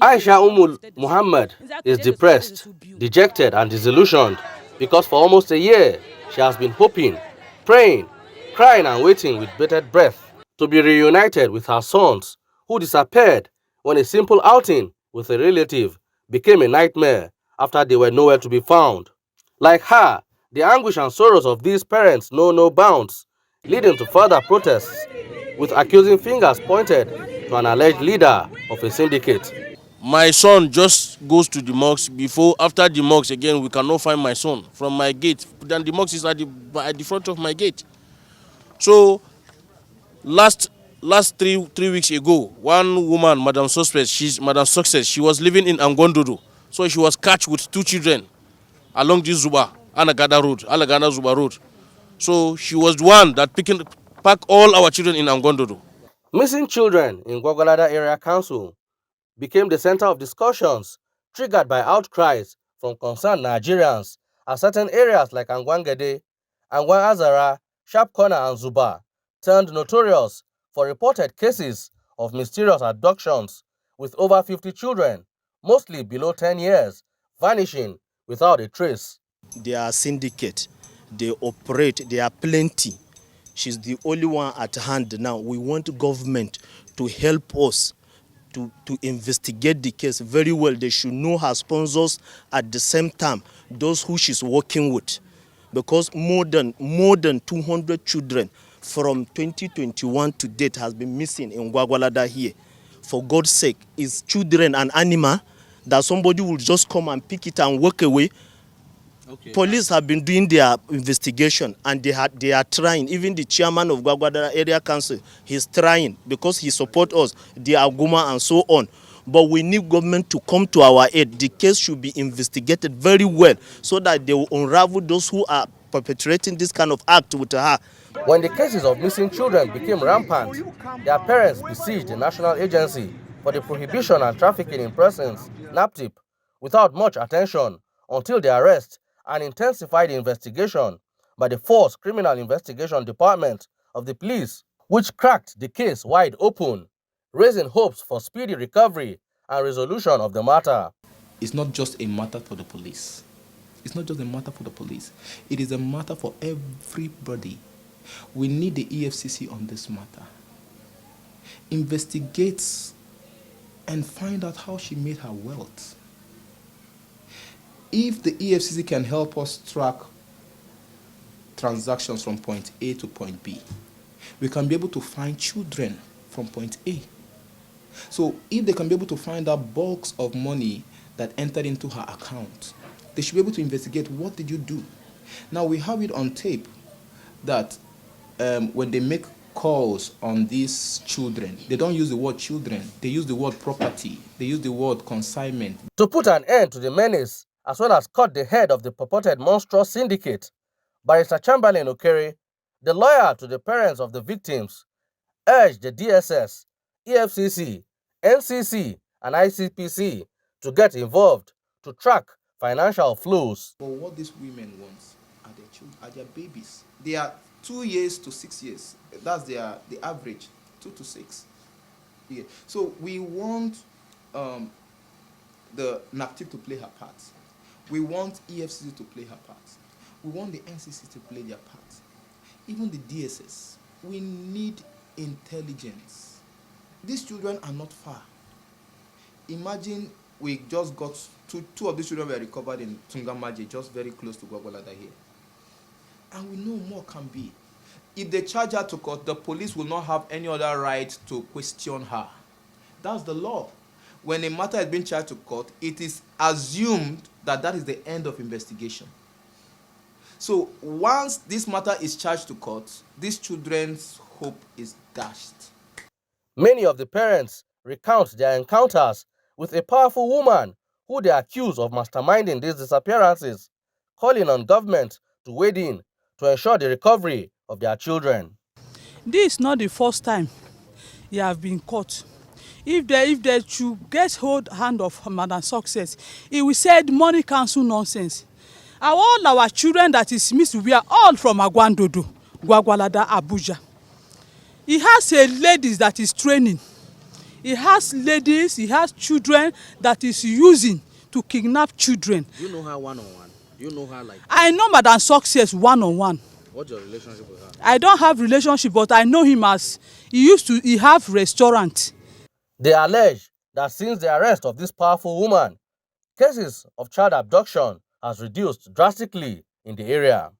Aisha Umul Muhammad is depressed, dejected, and disillusioned because for almost a year she has been hoping, praying, crying, and waiting with bated breath to be reunited with her sons who disappeared when a simple outing with a relative became a nightmare after they were nowhere to be found. Like her, the anguish and sorrows of these parents know no bounds, leading to further protests, with accusing fingers pointed to an alleged leader of a syndicate. My son just goes to the mosque. After the mosque again, we cannot find my son from my gate. Then the mosque is at the front of my gate. So last 3 weeks ago, one woman, Madam Success, she was living in Angondodo. So she was catch with 2 children along this Alagada Zuba Road. So she was the one that pack all our children in Angondodo. Missing children in Gwagwalada Area Council became the center of discussions triggered by outcries from concerned Nigerians as certain areas like Angwangede, Angwan Azara, Sharp Corner, and Zuba turned notorious for reported cases of mysterious abductions with over 50 children, mostly below 10 years, vanishing without a trace. They are syndicate. They operate. They are plenty. She's the only one at hand now. We want government to help us to investigate the case very well. They should know her sponsors at the same time, those who she's working with. Because more than 200 children from 2021 to date has been missing in Gwagwalada here. For God's sake, is children an animal that somebody will just come and pick it and walk away? Okay. Police have been doing their investigation and they are trying. Even the chairman of Gwagwalada Area Council, he's trying because he supports us, the Aguma and so on. But we need government to come to our aid. The case should be investigated very well so that they will unravel those who are perpetrating this kind of act with her. When the cases of missing children became rampant, their parents besieged the National Agency for the Prohibition and Trafficking in Persons, NAPTIP, without much attention until the arrest and intensified investigation by the Force Criminal Investigation Department of the police, which cracked the case wide open, raising hopes for speedy recovery and resolution of the matter. It's not just a matter for the police. It's not just a matter for the police. It is a matter for everybody. We need the EFCC on this matter. Investigate and find out how she made her wealth. If the EFCC can help us track transactions from point A to point B, we can be able to find children from point A. So if they can be able to find out bulks of money that entered into her account, they should be able to investigate what did you do. Now we have it on tape that when they make calls on these children, they don't use the word children, they use the word property, they use the word consignment. To put an end to the menace, as well as cut the head of the purported monstrous syndicate, Barrister Chamberlain Okere, the lawyer to the parents of the victims, urged the DSS, EFCC, NCC, and ICPC to get involved to track financial flows. But what these women want are their children, are their babies. They are 2 years to 6 years. That's the average, 2 to 6. Yeah. So we want the NAPTIP to play her part. We want EFCC to play her part. We want the NCC to play their part. Even the DSS. We need intelligence. These children are not far. Imagine we just got two of these children were recovered in Tungamaji, just very close to Gwagwalada here. And we know more can be. If they charge her to court, the police will not have any other right to question her. That's the law. When a matter has been charged to court, it is assumed that that is the end of investigation. So once this matter is charged to court, these children's hope is dashed. Many of the parents recount their encounters with a powerful woman who they accuse of masterminding these disappearances, calling on government to wade in to ensure the recovery of their children. This is not the first time he have been caught. If they should get hold hand of Madam Success, he will say money council nonsense. And all our children that is missing, we are all from Agwandodo, Gwagwalada, Abuja. He has a lady that is training He has ladies, he has children that he's using to kidnap children. You know her one-on-one? You know her like... I know Madam Success one-on-one. What's your relationship with her? I don't have relationship, but I know him as he have restaurant. They allege that since the arrest of this powerful woman, cases of child abduction has reduced drastically in the area.